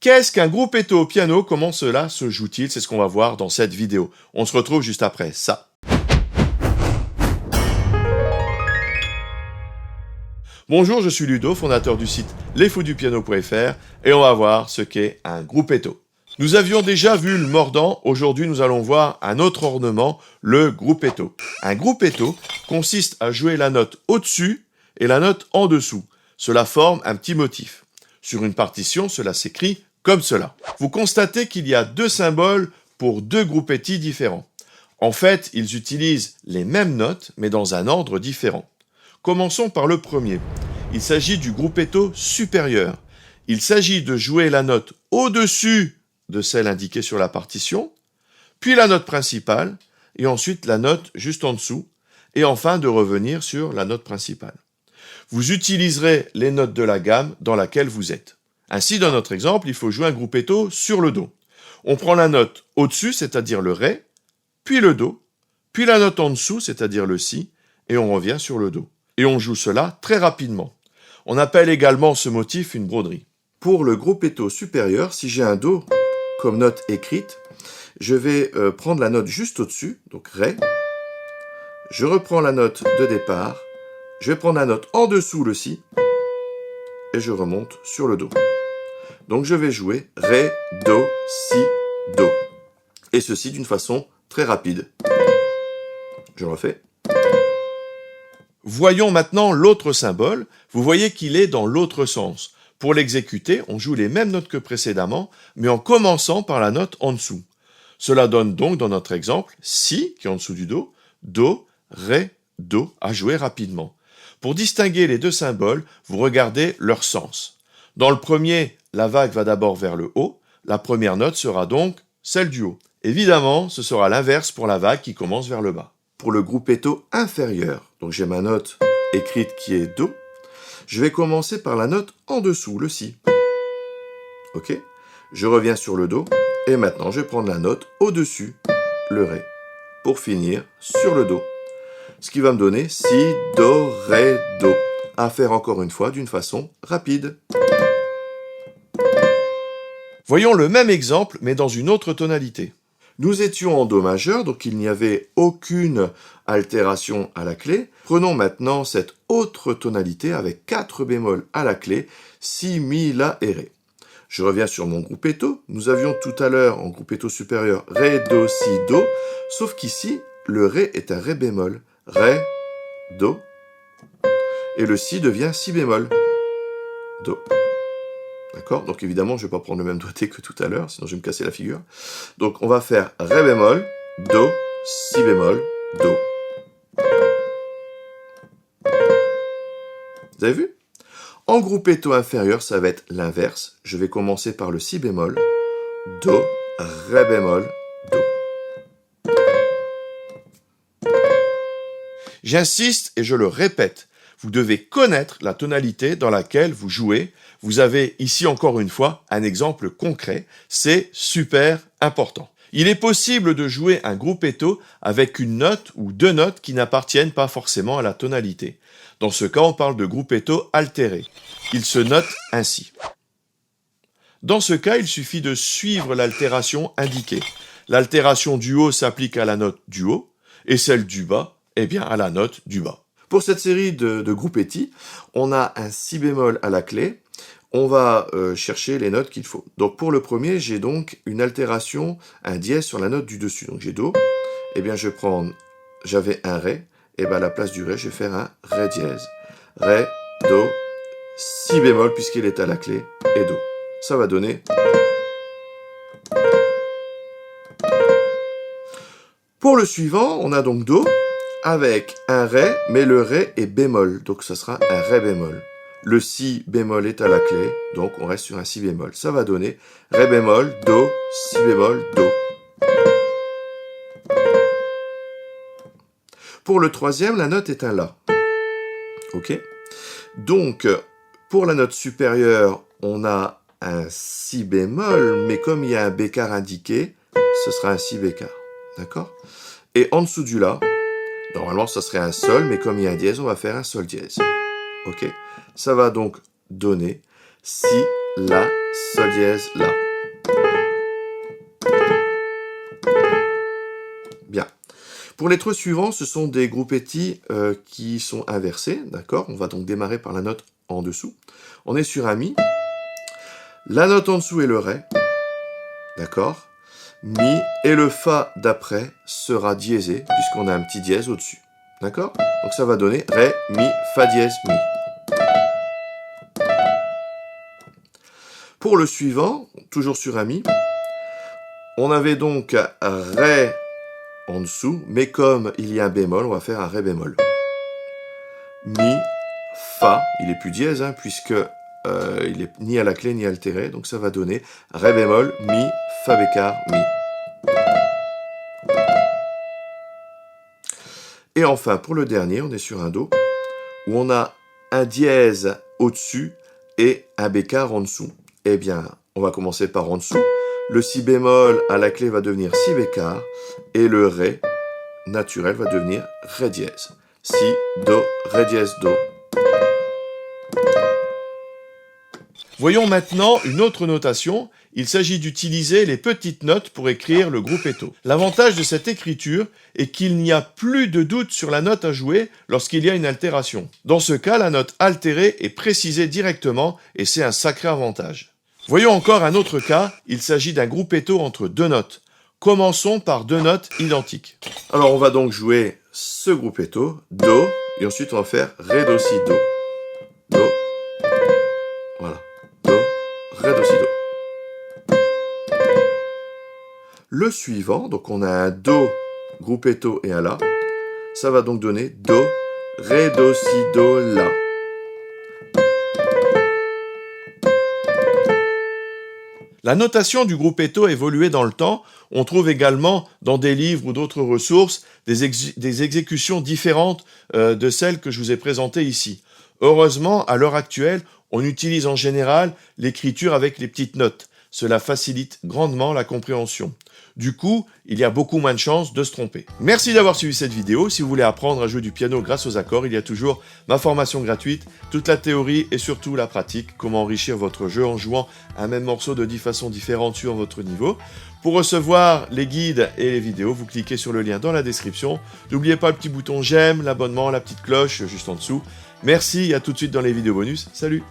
Qu'est-ce qu'un gruppetto au piano? Comment cela se joue-t-il? C'est ce qu'on va voir dans cette vidéo. On se retrouve juste après ça. Bonjour, je suis Ludo, fondateur du site lesfoudupiano.fr et on va voir ce qu'est un gruppetto. Nous avions déjà vu le mordant, aujourd'hui nous allons voir un autre ornement, le gruppetto. Un gruppetto consiste à jouer la note au-dessus et la note en dessous. Cela forme un petit motif. Sur une partition, cela s'écrit comme cela. Vous constatez qu'il y a deux symboles pour deux gruppetti différents. En fait, ils utilisent les mêmes notes, mais dans un ordre différent. Commençons par le premier. Il s'agit du gruppetto supérieur. Il s'agit de jouer la note au-dessus de celle indiquée sur la partition, puis la note principale, et ensuite la note juste en dessous, et enfin de revenir sur la note principale. Vous utiliserez les notes de la gamme dans laquelle vous êtes. Ainsi, dans notre exemple, il faut jouer un gruppetto sur le Do. On prend la note au-dessus, c'est-à-dire le Ré, puis le Do, puis la note en dessous, c'est-à-dire le Si, et on revient sur le Do. Et on joue cela très rapidement. On appelle également ce motif une broderie. Pour le gruppetto supérieur, si j'ai un Do comme note écrite, je vais prendre la note juste au-dessus, donc Ré. Je reprends la note de départ, je vais prendre la note en dessous, le Si, et je remonte sur le Do. Donc je vais jouer Ré, Do, Si, Do. Et ceci d'une façon très rapide. Je refais. Voyons maintenant l'autre symbole. Vous voyez qu'il est dans l'autre sens. Pour l'exécuter, on joue les mêmes notes que précédemment, mais en commençant par la note en dessous. Cela donne donc, dans notre exemple, Si, qui est en dessous du Do, Do, Ré, Do, à jouer rapidement. Pour distinguer les deux symboles, vous regardez leur sens. Dans le premier, la vague va d'abord vers le haut. La première note sera donc celle du haut. Évidemment, ce sera l'inverse pour la vague qui commence vers le bas. Pour le gruppetto inférieur, donc j'ai ma note écrite qui est Do, je vais commencer par la note en dessous, le Si. Ok? Je reviens sur le Do, et maintenant je vais prendre la note au-dessus, le Ré, pour finir sur le Do. Ce qui va me donner Si, Do, Ré, Do. À faire encore une fois d'une façon rapide. Voyons le même exemple, mais dans une autre tonalité. Nous étions en Do majeur, donc il n'y avait aucune altération à la clé. Prenons maintenant cette autre tonalité avec 4 bémols à la clé, Si, Mi, La et Ré. Je reviens sur mon gruppetto. Nous avions tout à l'heure en gruppetto supérieur Ré, Do, Si, Do, sauf qu'ici, le Ré est un Ré bémol. Ré, Do, et le Si devient Si bémol, Do. D'accord? Donc évidemment, je ne vais pas prendre le même doigté que tout à l'heure, sinon je vais me casser la figure. Donc on va faire Ré bémol, Do, Si bémol, Do. Vous avez vu? En gruppetto inférieur, ça va être l'inverse. Je vais commencer par le Si bémol, Do, Ré bémol, Do. J'insiste et je le répète, vous devez connaître la tonalité dans laquelle vous jouez. Vous avez ici encore une fois un exemple concret, c'est super important. Il est possible de jouer un gruppetto avec une note ou deux notes qui n'appartiennent pas forcément à la tonalité. Dans ce cas, on parle de gruppetto altéré. Il se note ainsi. Dans ce cas, il suffit de suivre l'altération indiquée. L'altération du haut s'applique à la note du haut et celle du bas, eh bien à la note du bas. Pour cette série de gruppetti, on a un Si bémol à la clé. On va chercher les notes qu'il faut. Donc pour le premier, j'ai donc une altération, un dièse sur la note du dessus. Donc j'ai Do, eh bien je vais prendre, j'avais un Ré, et bien à la place du Ré, je vais faire un Ré dièse. Ré, Do, Si bémol puisqu'il est à la clé, et Do. Ça va donner... Pour le suivant, on a donc Do, avec un Ré, mais le Ré est bémol, donc ce sera un Ré bémol. Le Si bémol est à la clé, donc on reste sur un Si bémol. Ça va donner Ré bémol, Do, Si bémol, Do. Pour le troisième, la note est un La. Ok? Donc, pour la note supérieure, on a un Si bémol, mais comme il y a un bécard indiqué, ce sera un Si bécard. D'accord? Et en dessous du La, normalement, ça serait un Sol, mais comme il y a un dièse, on va faire un Sol dièse. Ok? Ça va donc donner Si, La, sol dièse, la. Bien. Pour les trois suivants, ce sont des groupetti qui sont inversés, d'accord? On va donc démarrer par la note en dessous. On est sur un mi. La note en dessous est le ré, d'accord? Mi et le fa d'après sera diésé puisqu'on a un petit dièse au-dessus, d'accord? Donc ça va donner ré, mi, fa dièse, mi. Pour le suivant, toujours sur un mi, on avait donc ré en dessous, mais comme il y a un bémol, on va faire un ré bémol. Mi, fa, il est plus dièse, hein, puisque il est ni à la clé ni altéré, donc ça va donner ré bémol, mi, fa bécard, mi. Et enfin, pour le dernier, on est sur un do, où on a un dièse au-dessus et un bécard en dessous. Eh bien, on va commencer par en dessous. Le si bémol à la clé va devenir si bécard, et le ré naturel va devenir ré dièse. Si, do, ré dièse, do. Voyons maintenant une autre notation. Il s'agit d'utiliser les petites notes pour écrire le gruppetto. L'avantage de cette écriture est qu'il n'y a plus de doute sur la note à jouer lorsqu'il y a une altération. Dans ce cas, la note altérée est précisée directement et c'est un sacré avantage. Voyons encore un autre cas. Il s'agit d'un gruppetto entre deux notes. Commençons par deux notes identiques. Alors on va donc jouer ce gruppetto, do, et ensuite on va faire ré, do, si, do. Do, voilà, do, ré, do, si, do. Le suivant, donc on a un do, gruppetto et un la, ça va donc donner do, ré, do, si, do, la. La notation du gruppetto a évolué dans le temps. On trouve également dans des livres ou d'autres ressources des exécutions différentes de celles que je vous ai présentées ici. Heureusement, à l'heure actuelle, on utilise en général l'écriture avec les petites notes. Cela facilite grandement la compréhension. Du coup, il y a beaucoup moins de chances de se tromper. Merci d'avoir suivi cette vidéo. Si vous voulez apprendre à jouer du piano grâce aux accords, il y a toujours ma formation gratuite, toute la théorie et surtout la pratique, comment enrichir votre jeu en jouant un même morceau de 10 façons différentes sur votre niveau. Pour recevoir les guides et les vidéos, vous cliquez sur le lien dans la description. N'oubliez pas le petit bouton j'aime, l'abonnement, la petite cloche juste en dessous. Merci et à tout de suite dans les vidéos bonus. Salut!